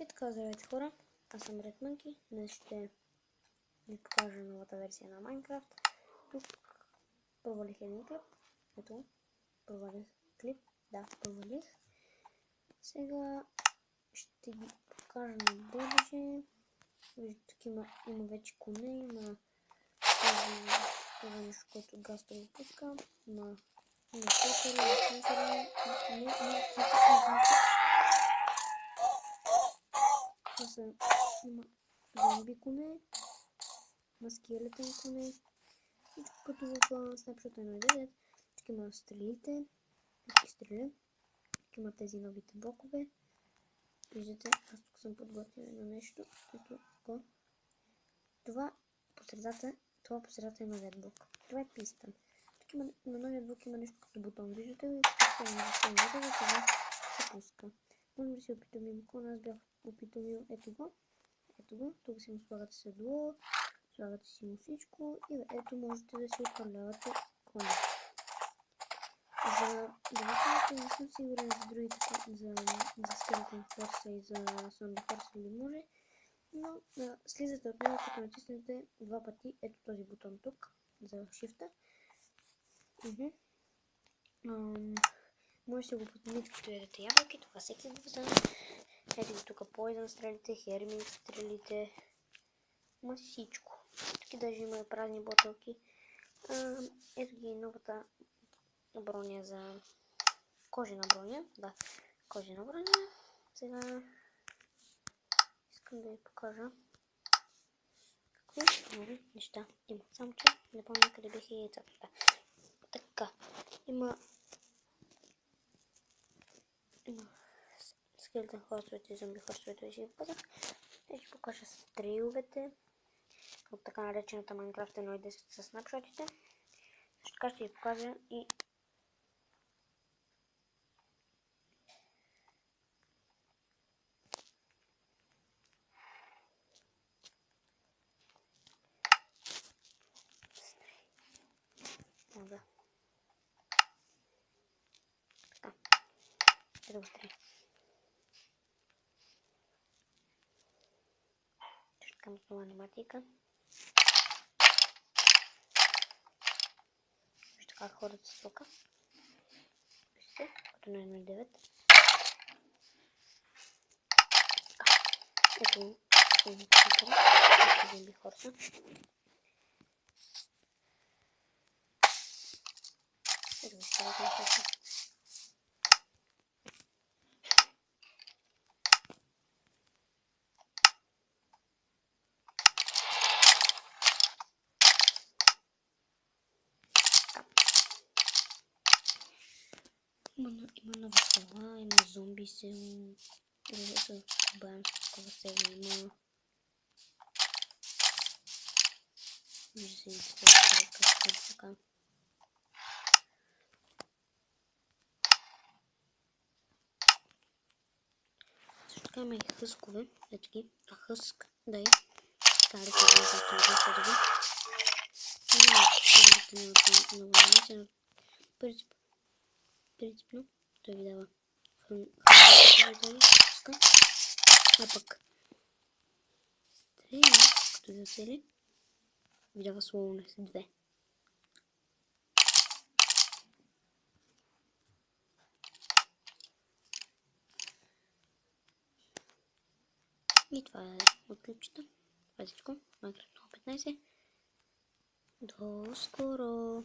И така, здравейте хора, аз съм Red Monkey. Днес ще ви покажа новата версия на Minecraft. Тук провалих един клип. Ето, провалих клип. Да, провалих. Сега ще ги покажа на бъдеще. Виждате, тук има вече коне, има това нещо, което Гаста го пуска. Има сенсори, има зомби коне, има скелетен коне, всичко като в Snapshot 1.9. Тук има стрелите, всички стрели, тук има тези новите блокове. Виждате, аз тук съм подготвил едно нещо, ето го. Това посредата е новият блок. Това е писта. Тук има, на новият блок има нещо като бутон. Виждате ли? Това се пуска. Може да си опитомим клона, аз бях опитомил ето го. Тук си му слагате седло, слагате си му всичко и ето можете да си управлявате клона. За добавянето не съм сигурен за другите, за Skeleton Force и за Zombie Force или може, но слизате от него, като натиснете два пъти ето този бутон тук за Shift-а. Може да си го подмените като ядете ябълки, това всеки го вземе. Ето ги тук Poison стрелите, Hermit стрелите, ма всичко. Тук даже има празни бутилки. Ето ги новата броня за кожена броня. Да, кожена броня. Сега искам да ви покажа какви нови неща има. Само че не помня къде бяха яйцата. Да. Така, има скелетен хорсовете и зомби хорсовете, вече ви казах. Ще покажа стреловете от така наречената Minecraft 1.10 с снапшотите. Също така ще ви покажа и да. Така. Ето го стрели. Също така нова аниматика. Вижте как ходят с лука. Вижте, като на 1.9. Ето зомби хорса. Ето го скелетен хорса. Има нова села, има зомби село, ето кубанско село има. Вижда се така. Също така има и хъскове, ето ги, хъск, дай. Така ли се да ги. Принципно той ви дава храна, а пък стрели, като ви оцели, ви дава слоунес 2. И това е от клипчета. Това е всичко. Minecraft 15. До скоро!